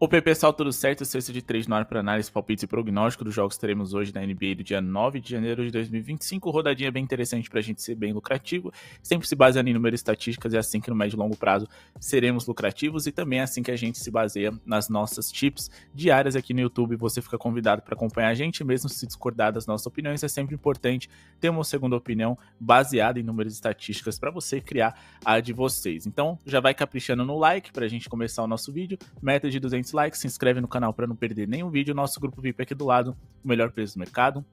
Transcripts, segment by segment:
Opa, pessoal, tudo certo? Sexta de 3 no ar para análise, palpites e prognóstico dos jogos que teremos hoje na NBA do dia 9 de janeiro de 2025. Rodadinha bem interessante para a gente ser bem lucrativo, sempre se baseando em números e estatísticas, é assim que no médio e longo prazo seremos lucrativos e também é assim que a gente se baseia nas nossas tips diárias aqui no YouTube. Você fica convidado para acompanhar a gente, mesmo se discordar das nossas opiniões, é sempre importante ter uma segunda opinião baseada em números e estatísticas para você criar a de vocês. Então já vai caprichando no like para a gente começar o nosso vídeo, meta de 200 likes, se inscreve no canal para não perder nenhum vídeo. Nosso grupo VIP aqui do lado, o melhor preço do mercado,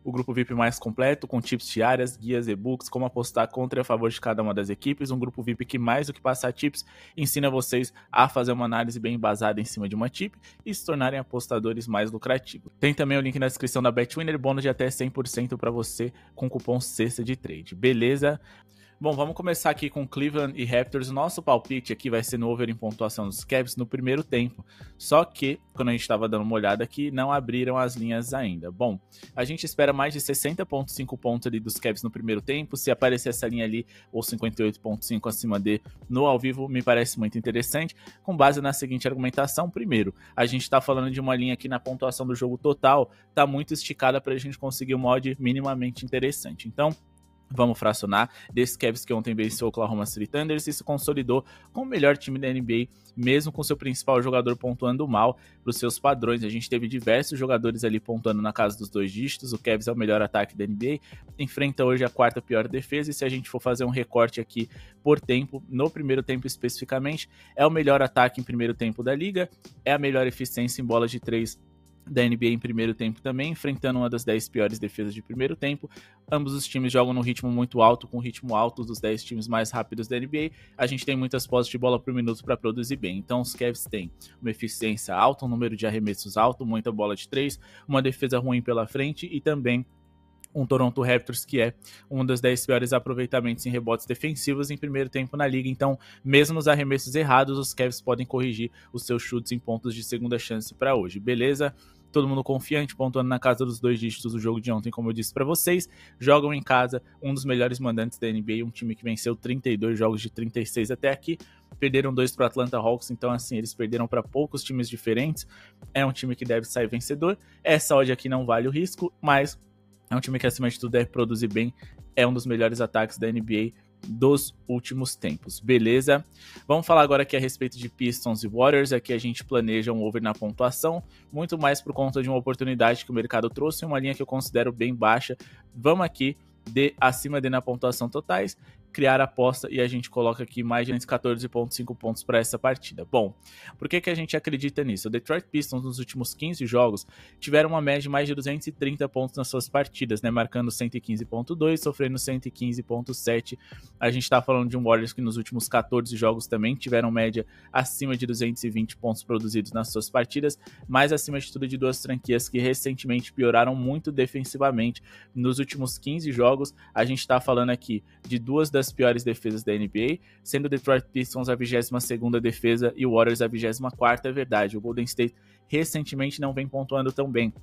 o grupo VIP mais completo, com tips diárias, guias, e-books, como apostar contra e a favor de cada uma das equipes, um grupo VIP que mais do que passar tips, ensina vocês a fazer uma análise bem embasada em cima de uma tip e se tornarem apostadores mais lucrativos. Tem também o link na descrição da BetWinner, bônus de até 100% para você com o cupom Sexta de Trade, beleza? Bom, vamos começar aqui com Cleveland e Raptors. O nosso palpite aqui vai ser no over em pontuação dos Cavs no primeiro tempo. Só que, quando a gente estava dando uma olhada aqui, não abriram as linhas ainda. Bom, a gente espera mais de 60,5 pontos ali dos Cavs no primeiro tempo. Se aparecer essa linha ali, ou 58,5 acima de no ao vivo, me parece muito interessante. Com base na seguinte argumentação: primeiro, a gente está falando de uma linha aqui na pontuação do jogo total, está muito esticada para a gente conseguir uma odd minimamente interessante. Então, vamos fracionar desse Cavs que ontem venceu o Oklahoma City Thunder e se consolidou como o melhor time da NBA, mesmo com seu principal jogador pontuando mal para os seus padrões. A gente teve diversos jogadores ali pontuando na casa dos 2 dígitos. O Cavs é o melhor ataque da NBA, enfrenta hoje a 4ª pior defesa, e se a gente for fazer um recorte aqui por tempo, no primeiro tempo especificamente, é o melhor ataque em primeiro tempo da liga, é a melhor eficiência em bolas de 3 da NBA em primeiro tempo também, enfrentando uma das 10 piores defesas de primeiro tempo. Ambos os times jogam num ritmo muito alto, com o ritmo alto dos 10 times mais rápidos da NBA. A gente tem muitas posses de bola por minuto para produzir bem. Então os Cavs têm uma eficiência alta, um número de arremessos alto, muita bola de 3, uma defesa ruim pela frente e também um Toronto Raptors que é um dos 10 piores aproveitamentos em rebotes defensivos em primeiro tempo na liga. Então, mesmo nos arremessos errados, os Cavs podem corrigir os seus chutes em pontos de segunda chance para hoje, beleza? Todo mundo confiante, pontuando na casa dos 2 dígitos do jogo de ontem, como eu disse para vocês. Jogam em casa, um dos melhores mandantes da NBA, um time que venceu 32 jogos de 36 até aqui. Perderam 2 para Atlanta Hawks, então assim, eles perderam para poucos times diferentes. É um time que deve sair vencedor. Essa odd aqui não vale o risco, mas é um time que, acima de tudo, deve produzir bem. É um dos melhores ataques da NBA dos últimos tempos, beleza? Vamos falar agora aqui a respeito de Pistons e Warriors. Aqui a gente planeja um over na pontuação, muito mais por conta de uma oportunidade que o mercado trouxe, uma linha que eu considero bem baixa. Vamos aqui acima de na pontuação totais, criar a aposta e a gente coloca aqui mais de 14,5 pontos para essa partida. Bom, por que a gente acredita nisso? O Detroit Pistons nos últimos 15 jogos tiveram uma média de mais de 230 pontos nas suas partidas, né? Marcando 115,2, sofrendo 115,7. A gente tá falando de um Warriors que nos últimos 14 jogos também tiveram média acima de 220 pontos produzidos nas suas partidas, mas acima de tudo de 2 franquias que recentemente pioraram muito defensivamente. Nos últimos 15 jogos, a gente tá falando aqui de 2 das piores defesas da NBA, sendo o Detroit Pistons a 22ª defesa e o Warriors a 24ª. É verdade, o Golden State recentemente não vem pontuando tão bem,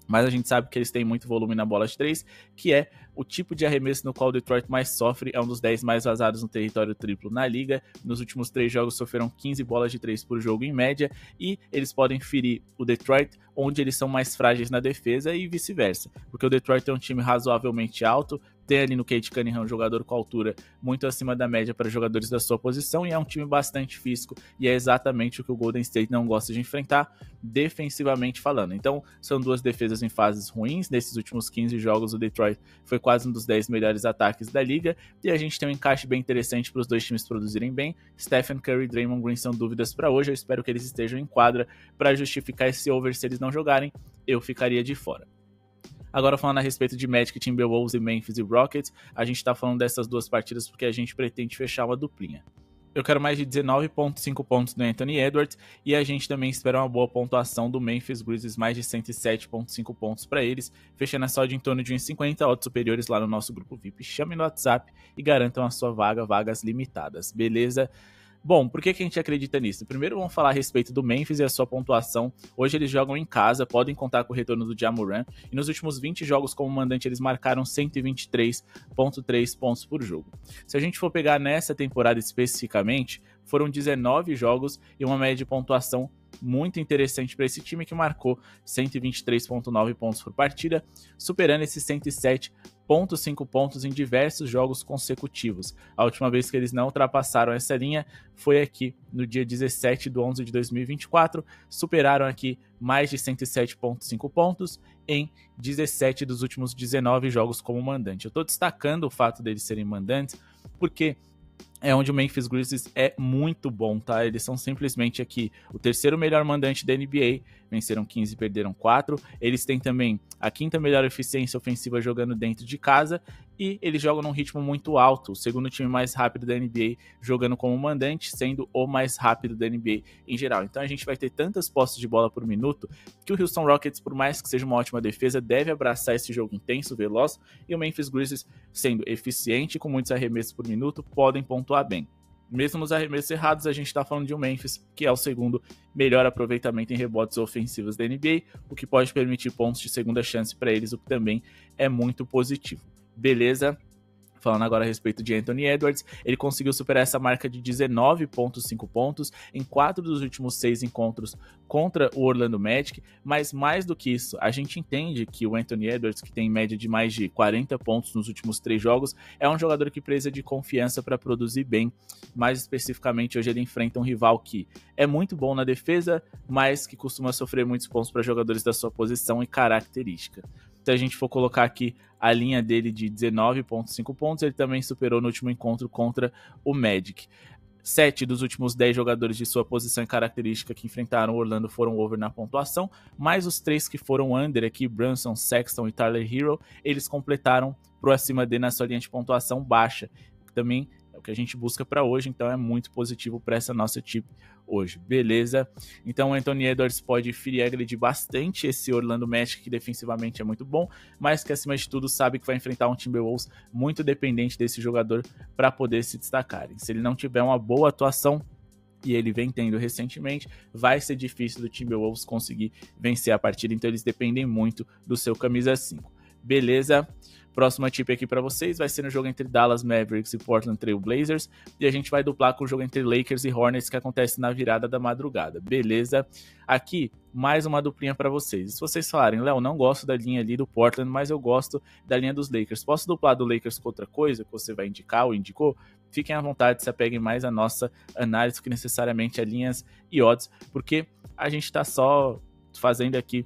mas a gente sabe que eles têm muito volume na bola de 3, que é o tipo de arremesso no qual o Detroit mais sofre. É um dos 10 mais vazados no território triplo na liga. Nos últimos 3 jogos sofreram 15 bolas de 3 por jogo em média, e eles podem ferir o Detroit onde eles são mais frágeis na defesa e vice-versa, porque o Detroit é um time razoavelmente alto, tem ali no Cade Cunningham um jogador com altura muito acima da média para jogadores da sua posição, e é um time bastante físico, e é exatamente o que o Golden State não gosta de enfrentar, defensivamente falando. Então, são 2 defesas em fases ruins. Nesses últimos 15 jogos, o Detroit foi quase um dos 10 melhores ataques da liga, e a gente tem um encaixe bem interessante para os 2 times produzirem bem. Stephen Curry e Draymond Green são dúvidas para hoje, eu espero que eles estejam em quadra para justificar esse over. Se eles não jogarem, eu ficaria de fora. Agora, falando a respeito de Magic, Timberwolves e Memphis e Rockets, a gente tá falando dessas 2 partidas porque a gente pretende fechar uma duplinha. Eu quero mais de 19,5 pontos do Anthony Edwards, e a gente também espera uma boa pontuação do Memphis Grizzlies, mais de 107,5 pontos para eles, fechando essa odd em torno de uns 50 odds superiores lá no nosso grupo VIP. Chame no WhatsApp e garantam a sua vaga, vagas limitadas, beleza? Bom, por que a gente acredita nisso? Primeiro vamos falar a respeito do Memphis e a sua pontuação. Hoje eles jogam em casa, podem contar com o retorno do Ja Morant, e nos últimos 20 jogos como mandante eles marcaram 123,3 pontos por jogo. Se a gente for pegar nessa temporada especificamente, foram 19 jogos e uma média de pontuação muito interessante para esse time, que marcou 123,9 pontos por partida, superando esses 107,5 pontos em diversos jogos consecutivos. A última vez que eles não ultrapassaram essa linha foi aqui no dia 17/11/2024, superaram aqui mais de 107,5 pontos em 17 dos últimos 19 jogos como mandante. Eu estou destacando o fato deles serem mandantes porque é onde o Memphis Grizzlies é muito bom, tá? Eles são simplesmente aqui o terceiro melhor mandante da NBA, venceram 15 e perderam 4. Eles têm também a quinta melhor eficiência ofensiva jogando dentro de casa e eles jogam num ritmo muito alto, o segundo time mais rápido da NBA jogando como mandante, sendo o mais rápido da NBA em geral. Então a gente vai ter tantas posses de bola por minuto que o Houston Rockets, por mais que seja uma ótima defesa, deve abraçar esse jogo intenso, veloz, e o Memphis Grizzlies, sendo eficiente com muitos arremessos por minuto, podem pontuar bem. Mesmo nos arremessos errados, a gente está falando de um Memphis, que é o segundo melhor aproveitamento em rebotes ofensivos da NBA, o que pode permitir pontos de segunda chance para eles, o que também é muito positivo. Beleza? Falando agora a respeito de Anthony Edwards, ele conseguiu superar essa marca de 19,5 pontos em 4 dos últimos 6 encontros contra o Orlando Magic, mas mais do que isso, a gente entende que o Anthony Edwards, que tem média de mais de 40 pontos nos últimos 3 jogos, é um jogador que precisa de confiança para produzir bem. Mais especificamente, hoje ele enfrenta um rival que é muito bom na defesa, mas que costuma sofrer muitos pontos para jogadores da sua posição e característica. Se a gente for colocar aqui a linha dele de 19,5 pontos, ele também superou no último encontro contra o Magic. 7 dos últimos 10 jogadores de sua posição e característica que enfrentaram o Orlando foram over na pontuação, mais os 3 que foram under aqui, Brunson, Sexton e Tyler Hero, eles completaram pro acima D na sua linha de pontuação baixa, que também é o que a gente busca para hoje, então é muito positivo para essa nossa equipe hoje, beleza? Então o Anthony Edwards pode ferir agredir bastante esse Orlando Magic, que defensivamente é muito bom, mas que acima de tudo sabe que vai enfrentar um Timberwolves muito dependente desse jogador para poder se destacar. Se ele não tiver uma boa atuação, e ele vem tendo recentemente, vai ser difícil do Timberwolves conseguir vencer a partida, então eles dependem muito do seu camisa 5. Beleza? Próxima tip aqui para vocês vai ser no jogo entre Dallas Mavericks e Portland Trail Blazers, e a gente vai duplar com o jogo entre Lakers e Hornets, que acontece na virada da madrugada, beleza? Aqui, mais uma duplinha para vocês. Se vocês falarem, Léo, não gosto da linha ali do Portland, mas eu gosto da linha dos Lakers, posso duplar do Lakers com outra coisa que você vai indicar ou indicou? Fiquem à vontade, se apeguem mais à nossa análise que necessariamente a linhas e odds, porque a gente está só fazendo aqui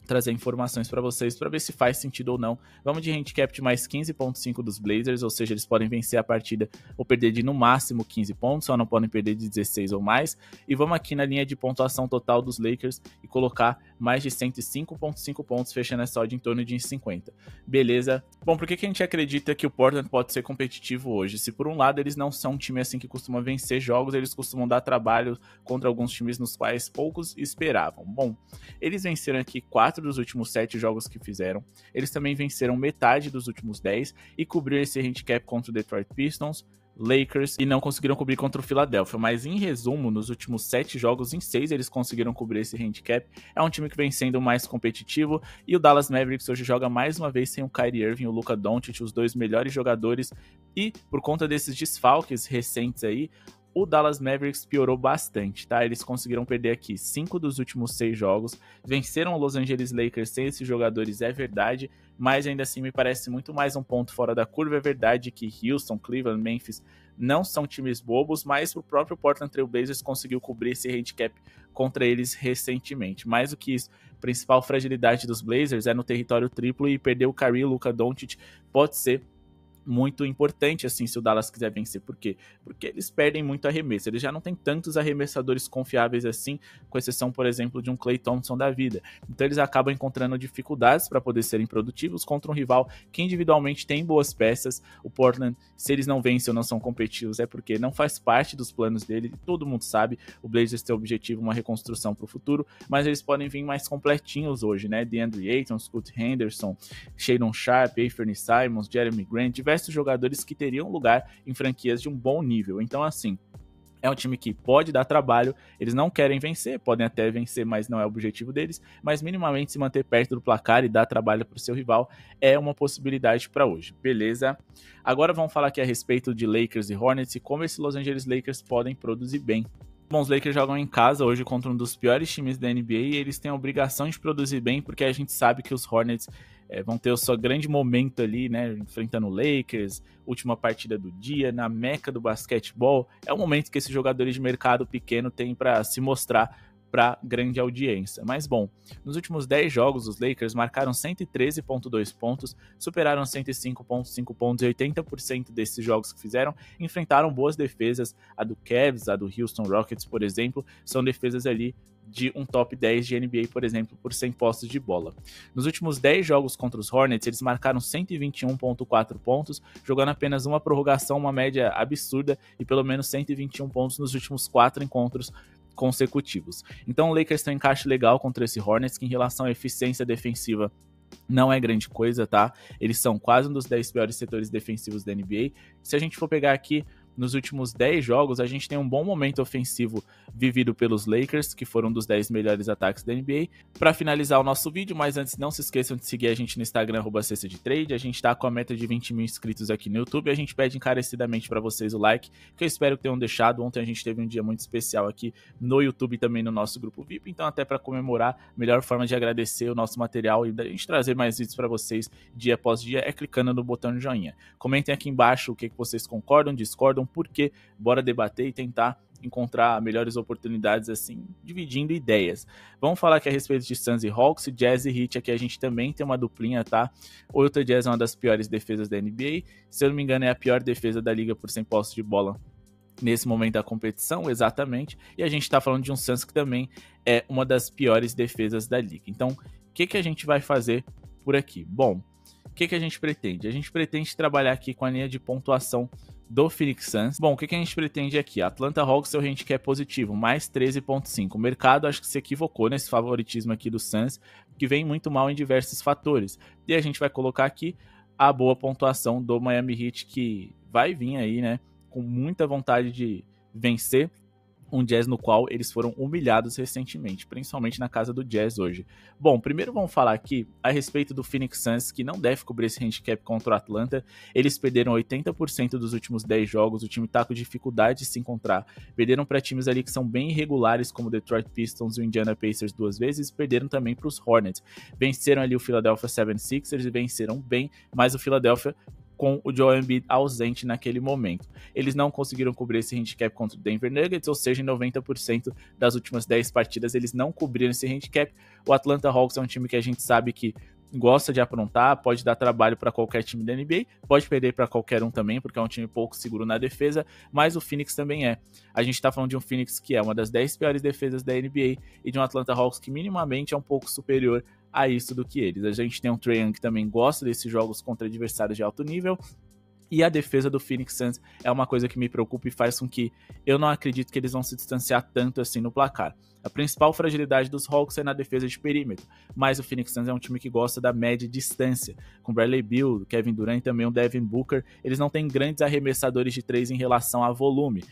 trazer informações para vocês para ver se faz sentido ou não. Vamos de handicap de mais 15,5 dos Blazers, ou seja, eles podem vencer a partida ou perder de no máximo 15 pontos, só não podem perder de 16 ou mais. E vamos aqui na linha de pontuação total dos Lakers e colocar mais de 105,5 pontos, fechando essa odd em torno de 50. Beleza? Bom, por que a gente acredita que o Portland pode ser competitivo hoje? Se por um lado eles não são um time assim que costuma vencer jogos, eles costumam dar trabalho contra alguns times nos quais poucos esperavam. Bom, eles venceram aqui 4 dos últimos 7 jogos que fizeram. Eles também venceram metade dos últimos 10 e cobriram esse handicap contra o Detroit Pistons, Lakers e não conseguiram cobrir contra o Philadelphia, mas em resumo, nos últimos 7 jogos, em 6 eles conseguiram cobrir esse handicap. É um time que vem sendo mais competitivo e o Dallas Mavericks hoje joga mais uma vez sem o Kyrie Irving e o Luka Doncic, os dois melhores jogadores, e por conta desses desfalques recentes aí, o Dallas Mavericks piorou bastante, tá? Eles conseguiram perder aqui 5 dos últimos 6 jogos, venceram o Los Angeles Lakers sem esses jogadores, é verdade, mas ainda assim me parece muito mais um ponto fora da curva. É verdade que Houston, Cleveland, Memphis não são times bobos, mas o próprio Portland Trail Blazers conseguiu cobrir esse handicap contra eles recentemente. Mais do que isso, a principal fragilidade dos Blazers é no território triplo, e perder o Kyrie e o Luka Doncic pode ser muito importante, assim, se o Dallas quiser vencer. Por quê? Porque eles perdem muito arremesso. Eles já não têm tantos arremessadores confiáveis assim, com exceção, por exemplo, de um Klay Thompson da vida. Então eles acabam encontrando dificuldades para poder serem produtivos contra um rival que individualmente tem boas peças. O Portland, se eles não vencem ou não são competitivos, é porque não faz parte dos planos dele. Todo mundo sabe, o Blazers tem o objetivo, uma reconstrução para o futuro, mas eles podem vir mais completinhos hoje, né? DeAndre Ayton, Scoot Henderson, Shadon Sharpe, Anthony Simons, Jeremy Grant, diversos jogadores que teriam lugar em franquias de um bom nível. Então, assim, é um time que pode dar trabalho, eles não querem vencer, podem até vencer, mas não é o objetivo deles, mas minimamente se manter perto do placar e dar trabalho para o seu rival é uma possibilidade para hoje, beleza? Agora vamos falar aqui a respeito de Lakers e Hornets e como esses Los Angeles Lakers podem produzir bem. Bom, os Lakers jogam em casa hoje contra um dos piores times da NBA e eles têm a obrigação de produzir bem, porque a gente sabe que os Hornets vão ter o seu grande momento ali, né, enfrentando o Lakers, última partida do dia, na meca do basquetebol. É o momento que esses jogadores de mercado pequeno têm para se mostrar para grande audiência. Mas bom, nos últimos 10 jogos, os Lakers marcaram 113,2 pontos, superaram 105,5 pontos e 80% desses jogos que fizeram enfrentaram boas defesas. A do Cavs, a do Houston Rockets, por exemplo, são defesas ali de um top 10 de NBA, por exemplo, por 100 posses de bola. Nos últimos 10 jogos contra os Hornets, eles marcaram 121,4 pontos, jogando apenas uma prorrogação, uma média absurda, e pelo menos 121 pontos nos últimos 4 encontros consecutivos. Então o Lakers tem um encaixe legal contra esse Hornets, que em relação à eficiência defensiva não é grande coisa, tá? Eles são quase um dos 10 piores setores defensivos da NBA. Se a gente for pegar aqui nos últimos 10 jogos, a gente tem um bom momento ofensivo vivido pelos Lakers, que foram um dos 10 melhores ataques da NBA. Para finalizar o nosso vídeo, mas antes não se esqueçam de seguir a gente no Instagram, @cestadetrade. A gente tá com a meta de 20 mil inscritos aqui no YouTube e a gente pede encarecidamente para vocês o like, que eu espero que tenham deixado. Ontem a gente teve um dia muito especial aqui no YouTube e também no nosso grupo VIP, então até para comemorar, a melhor forma de agradecer o nosso material e da gente trazer mais vídeos para vocês dia após dia é clicando no botão de joinha. Comentem aqui embaixo o que vocês concordam, discordam, por quê, bora debater e tentar encontrar melhores oportunidades assim, dividindo ideias. Vamos falar aqui a respeito de Suns e Hawks, Jazz e Heat, aqui a gente também tem uma duplinha, tá? O Utah Jazz é uma das piores defesas da NBA, se eu não me engano é a pior defesa da liga por 100 posses de bola nesse momento da competição, exatamente, e a gente tá falando de um Suns que também é uma das piores defesas da liga. Então, o que a gente vai fazer por aqui? Bom, o que a gente pretende? A gente pretende trabalhar aqui com a linha de pontuação do Phoenix Suns. Bom, o que a gente pretende aqui? Atlanta Hawks, seu handicap positivo, mais 13,5. O mercado acho que se equivocou nesse favoritismo aqui do Suns, que vem muito mal em diversos fatores. E a gente vai colocar aqui a boa pontuação do Miami Heat, que vai vir aí, né, com muita vontade de vencer um Jazz no qual eles foram humilhados recentemente, principalmente na casa do Jazz hoje. Bom, primeiro vamos falar aqui a respeito do Phoenix Suns, que não deve cobrir esse handicap contra o Atlanta. Eles perderam 80% dos últimos 10 jogos, o time tá com dificuldade de se encontrar. Perderam para times ali que são bem irregulares, como o Detroit Pistons e o Indiana Pacers 2 vezes, perderam também para os Hornets. Venceram ali o Philadelphia 76ers e venceram bem, mas o Philadelphia com o Joel Embiid ausente naquele momento. Eles não conseguiram cobrir esse handicap contra o Denver Nuggets, ou seja, em 90% das últimas 10 partidas eles não cobriram esse handicap. O Atlanta Hawks é um time que a gente sabe que gosta de aprontar, pode dar trabalho para qualquer time da NBA, pode perder para qualquer um também, porque é um time pouco seguro na defesa, mas o Phoenix também é. A gente está falando de um Phoenix que é uma das 10 piores defesas da NBA e de um Atlanta Hawks que minimamente é um pouco superior a isso do que eles. A gente tem um Trae Young que também gosta desses jogos contra adversários de alto nível, e a defesa do Phoenix Suns é uma coisa que me preocupa e faz com que eu não acredito que eles vão se distanciar tanto assim no placar. A principal fragilidade dos Hawks é na defesa de perímetro, mas o Phoenix Suns é um time que gosta da média distância. Com Bradley Beal, Kevin Durant e também o Devin Booker, eles não têm grandes arremessadores de 3 em relação a volume.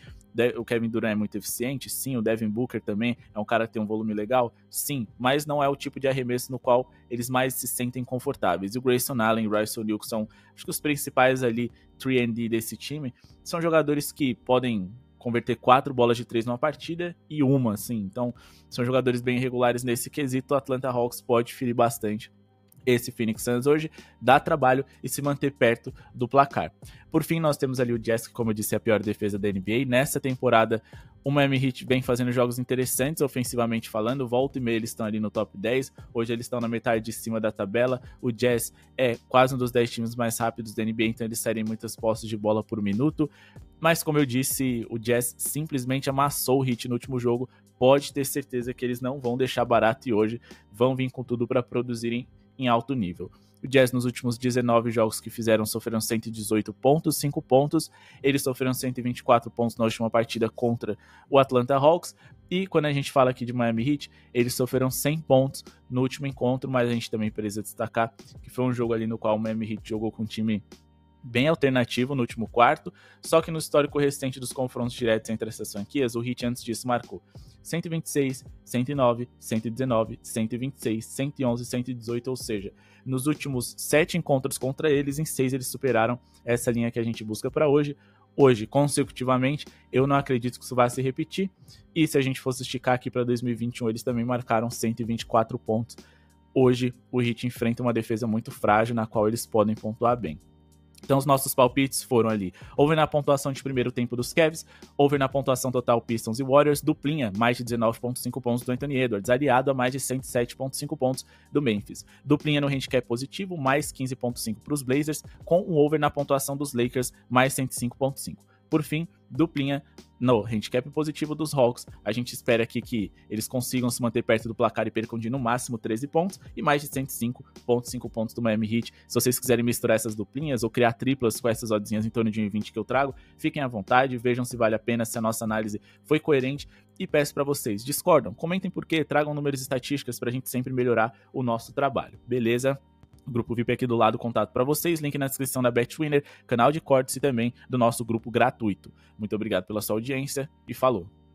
O Kevin Durant é muito eficiente? Sim. O Devin Booker também é um cara que tem um volume legal? Sim. Mas não é o tipo de arremesso no qual eles mais se sentem confortáveis. E o Grayson Allen e o Royce O'Neal, que são acho que os principais ali 3&D desse time, são jogadores que podem converter 4 bolas de 3 numa partida e uma, assim. Então, são jogadores bem irregulares nesse quesito. O Atlanta Hawks pode ferir bastante esse Phoenix Suns hoje, dá trabalho e se manter perto do placar. Por fim, nós temos ali o Jazz, que, como eu disse, é a pior defesa da NBA. Nessa temporada, o Miami Heat vem fazendo jogos interessantes, ofensivamente falando. Volta e meia eles estão ali no top 10. Hoje eles estão na metade de cima da tabela. O Jazz é quase um dos 10 times mais rápidos da NBA, então eles saem muitas posses de bola por minuto. Mas, como eu disse, o Jazz simplesmente amassou o Heat no último jogo. Pode ter certeza que eles não vão deixar barato e hoje vão vir com tudo para produzirem em alto nível. O Jazz nos últimos 19 jogos que fizeram sofreram 118 pontos, 5 pontos. Eles sofreram 124 pontos na última partida contra o Atlanta Hawks. E quando a gente fala aqui de Miami Heat, eles sofreram 100 pontos no último encontro, mas a gente também precisa destacar que foi um jogo ali no qual o Miami Heat jogou com um time bem alternativo no último quarto, só que no histórico recente dos confrontos diretos entre essas franquias, o Heat antes disso marcou 126, 109, 119, 126, 111, 118, ou seja, nos últimos 7 encontros contra eles, em 6 eles superaram essa linha que a gente busca para hoje. hoje consecutivamente. Eu não acredito que isso vá se repetir. E se a gente fosse esticar aqui para 2021, eles também marcaram 124 pontos. Hoje o Heat enfrenta uma defesa muito frágil, na qual eles podem pontuar bem. Então os nossos palpites foram ali: over na pontuação de primeiro tempo dos Cavs, over na pontuação total Pistons e Warriors, duplinha, mais de 19,5 pontos do Anthony Edwards, aliado a mais de 107,5 pontos do Memphis. Duplinha no handicap positivo, mais 15,5 para os Blazers, com um over na pontuação dos Lakers, mais 105,5. Por fim, duplinha no handicap positivo dos Hawks. A gente espera aqui que eles consigam se manter perto do placar e percam de no máximo 13 pontos e mais de 105,5 pontos do Miami Heat. Se vocês quiserem misturar essas duplinhas ou criar triplas com essas oddzinhas em torno de 1,20 que eu trago, fiquem à vontade, vejam se vale a pena, se a nossa análise foi coerente, e peço para vocês, discordam, comentem por quê, tragam números e estatísticas para a gente sempre melhorar o nosso trabalho, beleza? Grupo VIP aqui do lado, contato para vocês, link na descrição da BetWinner, canal de cortes e também do nosso grupo gratuito. Muito obrigado pela sua audiência e falou!